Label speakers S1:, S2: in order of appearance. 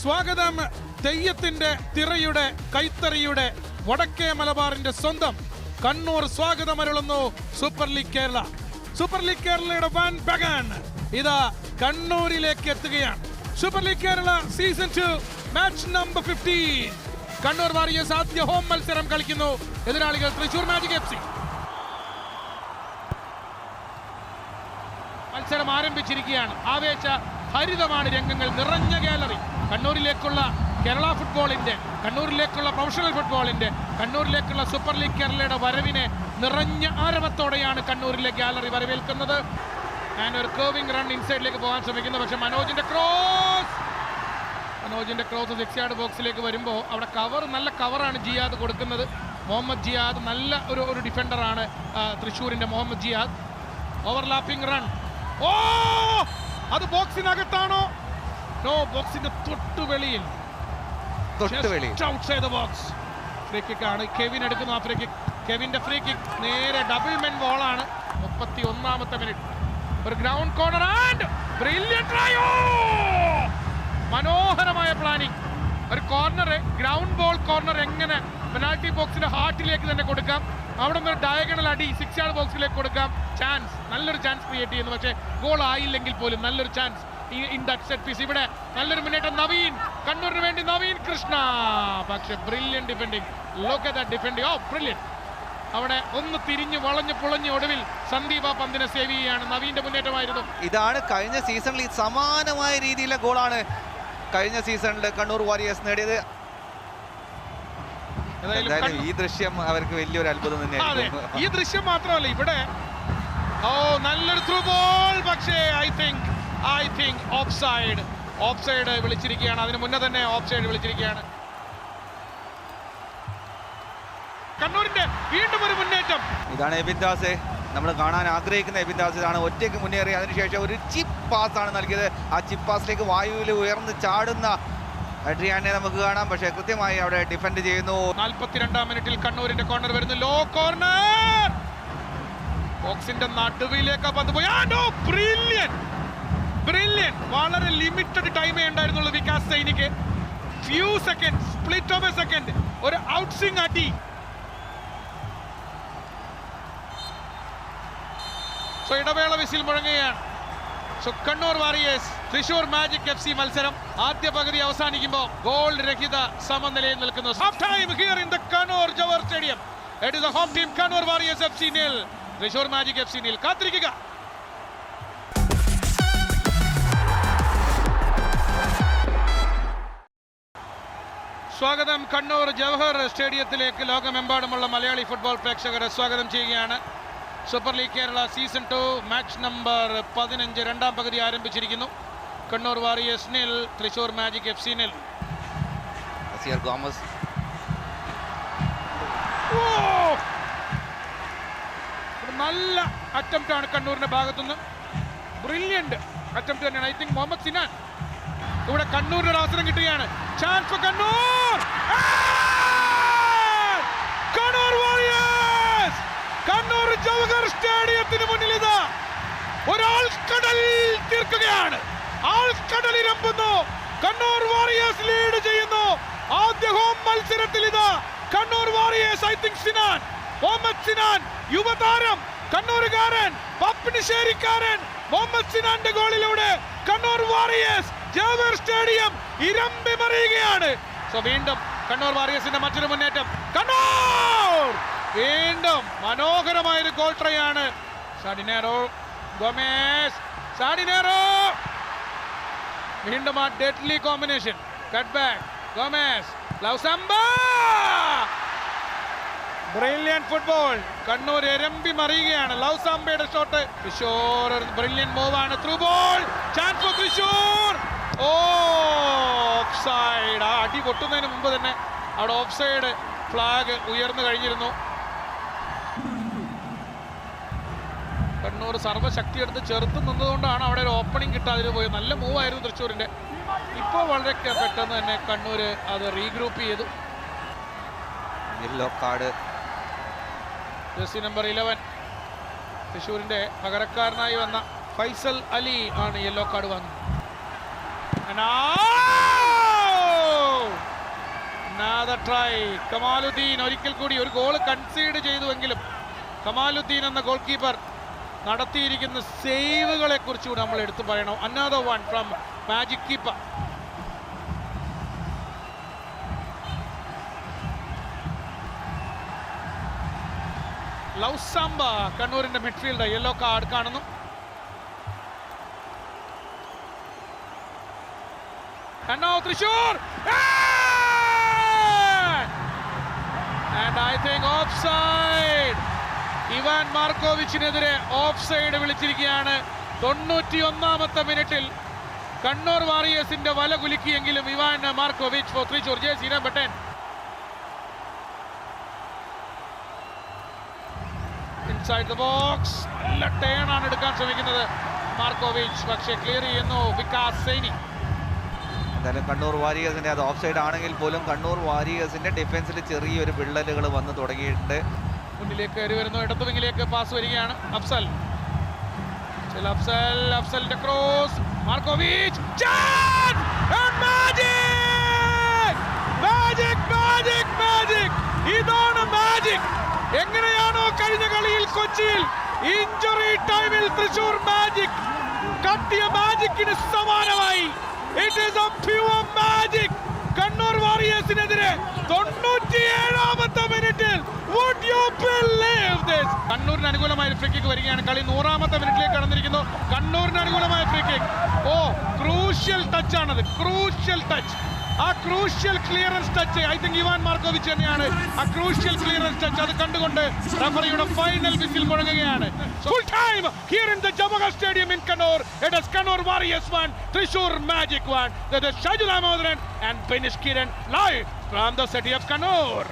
S1: സ്വാഗതം തെയ്യത്തിന്റെ തിറയുടെ കൈത്തറിയുടെ വടക്കേ മലബാറിന്റെ സ്വന്തം കണ്ണൂർ സ്വാഗതമരുളുന്നു super league Kerala. Super league കേരളയുടെ വൻ ബഗാൻ ഇതാ കണ്ണൂരിലേക്ക് എത്തുകയാണ്. Super league Kerala season 2 match number 15. Kannur warriors ആദ്യ ഹോം മത്സരം കളിക്കുന്നു. എതിരാളികൾ തൃശൂർ മാജിക് FC. മത്സരം ആരംഭിച്ചിരിക്കുകയാണ്. ആവേശ ഹരിതമാണ് രംഗങ്ങൾ, നിറഞ്ഞ ഗാലറി. കണ്ണൂരിലേക്കുള്ള കേരള ഫുട്ബോളിന്റെ, കണ്ണൂരിലേക്കുള്ള പ്രൊഫഷണൽ ഫുട്ബോളിന്റെ, കണ്ണൂരിലേക്കുള്ള സൂപ്പർ ലീഗ് കേരളയുടെ വരവിനെ നിറഞ്ഞ ആരവത്തോടെയാണ് കണ്ണൂരിലെ ഗാലറി വരവേൽക്കുന്നത്. ഞാൻ ഒരു കർവിംഗ് റൺ ഇൻസൈഡിലേക്ക് പോകാൻ ശ്രമിക്കുന്നു, പക്ഷെ മനോജിന്റെ ക്രോസ് 6 യാർഡ് ബോക്സിലേക്ക് വരുമ്പോൾ അവിടെ കവർ, നല്ല കവറാണ് ജിയാദ് കൊടുക്കുന്നത്. മുഹമ്മദ് ജിയാദ് നല്ല ഒരു ഡിഫൻഡറാണ് തൃശ്ശൂരിന്റെ മുഹമ്മദ് ജിയാദ്. Overlapping run. ഓ, അത് ബോക്സിനകത്താണോ? നോ, ബോക്സിന്റെ തൊട്ടു വെളിയിൽ. ഫ്രീ കിക്ക് ആണ്. കെവിൻ എടുക്കുന്നു ആ ഫ്രീ കിക്ക്. കെവിന്റെ ഫ്രീ കിക്ക് നേരെ ഡബിൾ മെൻ ബോളാണ്. 31ാമത്തെ മിനിറ്റ്. ഒരു ground corner and brilliant try. മനോഹരമായ പ്ലാനിങ്. ഒരു കോർണർ, ഗ്രൗണ്ട് ബോൾ കോർണർ എങ്ങനെ പെനാൽറ്റി ബോക്സിന്റെ ഹാർട്ടിലേക്ക് തന്നെ കൊടുക്കാം. അവിടെ നിന്ന് ഡയഗണൽ അടി 6 യാർഡ് ബോക്സിലേക്ക് കൊടുക്കാം. ചാൻസ്, നല്ലൊരു ചാൻസ് ക്രിയേറ്റ് ചെയ്യുന്നു. പക്ഷേ ഗോൾ ആയില്ലെങ്കിൽ പോലും നല്ലൊരു chance in that set piece. ഇവിടെ നല്ലൊരു മുന്നേറ്റം നവീൻ, കണ്ണൂരിന് വേണ്ടി നവീൻ കൃഷ്ണ. പക്ഷെ brilliant defending. Look at that defending. Oh, brilliant. അവിടെ ഒന്ന് തിരിഞ്ഞു വളഞ്ഞു പുളഞ്ഞു ഒടുവിൽ സന്ദീപ പന്തിനെ സേവ് ചെയ്യുകയാണ്. നവീന്റെ മുന്നേറ്റമായിരുന്നു.
S2: ഇതാണ് കഴിഞ്ഞ സീസണിൽ സമാനമായ രീതിയിലെ ഗോളാണ് കഴിഞ്ഞ സീസണിൽ കണ്ണൂർ വാരിയേഴ്സ് നേടിയത്. ഈ ദൃശ്യം അവർക്ക് വലിയൊരു അത്ഭുതം തന്നെയാണ്.
S1: ഈ ദൃശ്യം മാത്രമല്ല, ഇവിടെ നല്ലൊരു ത്രൂ ബോൾ. പക്ഷേ ഐ തിങ്ക് ഓഫ് സൈഡ് വിളിച്ചിരിക്കുകയാണ്. അതിന് മുന്നേ തന്നെ ഓഫ് സൈഡ് വിളിച്ചിരിക്കുകയാണ്. കണ്ണൂരിന്റെ വീണ്ടും ഒരു മുന്നേറ്റം.
S2: ഇതാണ് എബിൻ ദാസ്, നമ്മൾ കാണാൻ ആഗ്രഹിക്കുന്ന എബിൻ ദാസ്. ഇതാണ് ഒറ്റയ്ക്ക് മുന്നേറി അതിനുശേഷം ഒരു ചിപ്പ് പാസ് ആണ് നൽകിയത്. ആ ചിപ്പ് പാസിലേക്ക് വായുവിൽ ഉയർന്ന് ചാടുന്ന അഡ്രിയാനെ നമുക്ക് കാണാം. പക്ഷേ കൃത്യമായി അവിടെ ഡിഫെൻഡ് ചെയ്യുന്നു.
S1: 42ാം മിനിറ്റിൽ കണ്ണൂരിന്റെ കോർണർ വരുന്നു. ലോ കോർണർ, ബോക്സിന്റെ നടുവിലേക്ക് പന്ത് പോയി. ബ്രില്യന്റ്. വളരെ ലിമിറ്റഡ് ടൈമേ ഉണ്ടായിരുന്നുള്ളൂ വികാസ് സൈനിക്ക്. Few second, split of a second, ഒരു ഔട്ട്സ്വിംഗ് അടി. ഇടവേള വിസിൽ മുഴങ്ങുകയാണ്. Kannur warriors Thrissur magic FC മത്സരം ആദ്യ പകുതി അവസാനിക്കുമ്പോൾ ഗോൾ രഹിത സമനിലയിൽ നിൽക്കുന്നു. Half time here in the Kannur Jawahar stadium. It is the home team Kannur warriors FC 0, Thrissur magic FC 0. കാത്തിരിക്കുക. സ്വാഗതം കണ്ണൂർ ജവഹർ സ്റ്റേഡിയത്തിലേക്ക് ലോകമെമ്പാടുമുള്ള മലയാളി ഫുട്ബോൾ പ്രേക്ഷകരെ സ്വാഗതം ചെയ്യുകയാണ്. Super league Kerala season 2 match number 15 രണ്ടാം പകുതി ആരംഭിച്ചിരിക്കുന്നു. Kannur warriors 0, Thrissur magic FC 0. നല്ല അറ്റംപ്റ്റ് ആണ് കണ്ണൂരിന്റെ ഭാഗത്തുനിന്ന്. ബ്രില്യന്റ് അറ്റംപ്റ്റ് തന്നെയാണ്. I think Muhammad Sinan. ഇവിടെ കണ്ണൂരിന് ഒരു അവസരം കിട്ടുകയാണ്. Chance for Kannur. Kannur warriors Kannur Jawahar സ്റ്റേഡിയത്തിന് മുന്നിൽ ഇതാ ഒരാൾക്കടൽ തീർക്കുകയാണ്. ആൾക്കടൽ ഇരമ്പുന്നു. കണ്ണൂർ വാരിയേഴ്സ് ലീഡ് ചെയ്യുന്നു. ആദ്യ ഹോം മത്സരത്തിൽ ഇതാ Kannur warriors. I think Sinan, Muhammad Sinan, യുവതാരം, കണ്ണൂരുകാരൻ, പപ്പിനിശ്ശേരിക്കാരൻ മുഹമ്മദ് സിനാന്റെ ഗോളിലൂടെ കണ്ണൂർ വാരിയേഴ്സ് ജവഹർ സ്റ്റേഡിയം ഇരമ്പി മറിയുകയാണ്. വീണ്ടും കണ്ണൂർ വാരിയേഴ്സിന്റെ മറ്റൊരു മുന്നേറ്റം. കണ്ണൂർ വീണ്ടും മനോഹരമായൊരു ഗോൾ ട്രൈ ആണ്. സാഡിനേറോ, ഗോമേസ്, സാഡിനേറോ. വീണ്ടും ആ deadly combination. Cut back, Gomez, ലൗസംബ. Brilliant football. കണ്ണൂർ എരമ്പി മറിയുകയാണ്. ലൗസാംബയുടെ ഷോട്ട്. തൃശൂർ ബ്രില്യന്റ് മൂവ് ആണ്. Through ball, chance for Thrissur. Offside. ആ അടി പൊട്ടുന്നതിന് മുമ്പ് തന്നെ അവിടെ ഓഫ് സൈഡ് ഫ്ലാഗ് ഉയർന്നു കഴിഞ്ഞിരുന്നു. കണ്ണൂർ സർവ്വശക്തി എടുത്ത് ചെറുത്ത് നിന്നതുകൊണ്ടാണ് അവിടെ ഒരു ഓപ്പണിംഗ് കിട്ടാതിന് പോയത്. നല്ല മൂവായിരുന്നു തൃശ്ശൂരിന്റെ. ഇപ്പോൾ വളരെ പെട്ടെന്ന് തന്നെ കണ്ണൂർ അത് റീഗ്രൂപ്പ് ചെയ്തു.
S2: Yellow card.
S1: ജേഴ്സി നമ്പർ 11 തൃശ്ശൂരിന്റെ പകരക്കാരനായി വന്ന ഫൈസൽ അലി ആണ് യെല്ലോ കാർഡ് വാങ്ങുന്നത്. Another try. കമാലുദ്ദീൻ ഒരിക്കൽ കൂടി ഒരു ഗോൾ കൺസീഡ് ചെയ്തുവെങ്കിലും കമാലുദ്ദീൻ എന്ന ഗോൾ കീപ്പർ നടത്തിയിരിക്കുന്ന സേവുകളെ കുറിച്ചുകൂടി നമ്മൾ എടുത്തു പറയണം. Another one from Magic keeper. ലൗസാംബ കണ്ണൂരിന്റെ മിഡ്ഫീൽഡർ യെല്ലോ കാർഡ് കാണുന്നു. And now Trishur! And I think offside. Ivan മാർക്കോവിച്ചിനെതിരെ ഓഫ് സൈഡ് വിളിച്ചിരിക്കുകയാണ്. 91-ാമത്തെ മിനിറ്റിൽ കണ്ണൂർ വാറിയേഴ്സിന്റെ വല കുലുക്കിയെങ്കിലും Ivan Markovic for Thrissur jersey number 10. Inside the box, നല്ല ടേൺ ആണ് എടുക്കാൻ ശ്രമിക്കുന്നത് മാർക്കോവിച്ച്, പക്ഷേ ക്ലിയർ ചെയ്യുന്നു വികാസ് സൈനി.
S2: എന്തായാലും കണ്ണൂർ വാരിയേഴ്സിന്റെ അത് ഓഫ് സൈഡ് ആണെങ്കിൽ പോലും കണ്ണൂർ വാരിയേഴ്സിന്റെ ഡിഫൻസിൽ ചെറിയൊരു വിള്ളലുകൾ വന്ന് തുടങ്ങിയിട്ടുണ്ട്.
S1: മുന്നിലേക്ക് കയറി വരുന്നു, ഇടതു വിങ്ങിലേക്ക് പാസ് വരികയാണ്. അഫ്സൽ അഫ്സലിന്റെ ക്രോസ്, മാർക്കോവിച്ച്, ഇതാണ് മാജിക്. എങ്ങനെയാണോ കഴിഞ്ഞ കളിയിൽ കൊച്ചിയിൽ ഇഞ്ചുറി ടൈമിൽ തൃശൂർ മാജിക് കട്ടിയ മാജിക്കിന് സമാനമായി it is a pure magic. Kannur വാറിയേഴ്സിനെതിരെ 97-ാമത്തെ മിനിറ്റിൽ would you believe this? കണ്ണൂരിന് അനുകൂലമായ ഫ്രീ കിക്ക് വരികയാണ്. കളി 100-ാമത്തെ മിനിറ്റിലേക്ക് കടന്നിരിക്കുന്നു. കണ്ണൂരിന് അനുകൂലമായ ഫ്രീ കിക്ക്. ക്രൂഷ്യൽ ടച്ച് ആണത്, ക്രൂഷ്യൽ ടച്ച്. ആ crucial clearance touch I think Ivan Markovic തന്നെയാണ് ആ ക്രൂഷ്യൽ ക്ലിയറൻസ് ടച്ച്. അത് കണ്ടുകൊണ്ട് റഫറിയുടെ ഫൈനൽ വിസിൽ മുഴങ്ങുകയാണ്. Full time here in the Jawahar stadium in Kannur. It is Kannur warriors 1 Thrissur magic 1. This is Shajul Amodran and Benish Kiran live from the city of Kannur.